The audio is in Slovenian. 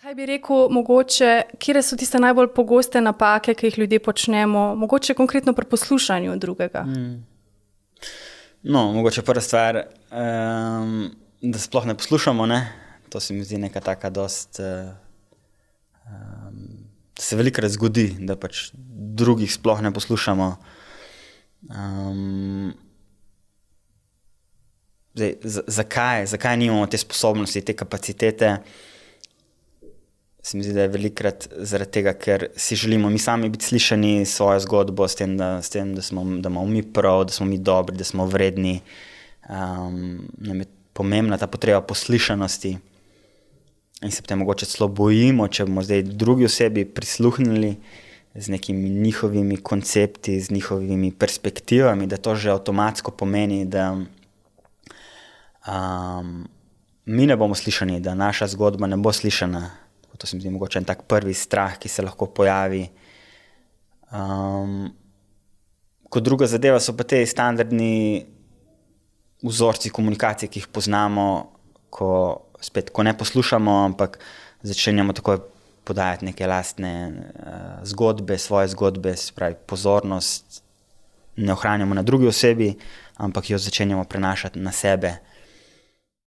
Kaj bi rekel, mogoče, kje so tiste najbolj pogoste napake, ki jih ljudje počnemo, mogoče konkretno pri poslušanju drugega? No, mogoče prva stvar, da sploh ne poslušamo, ne? To se mi zdi neka taka dost, se velikokrat zgodi, da pač drugih sploh ne poslušamo. Zakaj nimamo te sposobnosti, te kapacitete? Se mi zdi, da je velikokrat zaradi tega, ker si želimo mi sami biti slišani svojo zgodbo s tem, da imamo mi prav, da smo mi dobri, da smo vredni. Nam je pomembna ta potreba poslišanosti in se potem mogoče celo bojimo, če bomo zdaj drugi osebi prisluhnili z nekimi njihovimi koncepti, z njihovimi perspektivami, da to že avtomatsko pomeni, da mi ne bomo slišani, da naša zgodba ne bo slišana. To se mi zdi mogoče en tak prvi strah, ki se lahko pojavi. Kot druga zadeva so pa te standardni vzorci komunikacije, ki jih poznamo, ko ne poslušamo, ampak začenjamo takoj podajati neke lastne zgodbe, svoje zgodbe, se pravi pozornost ne ohranjamo na drugi osebi, ampak jo začenjamo prenašati na sebe.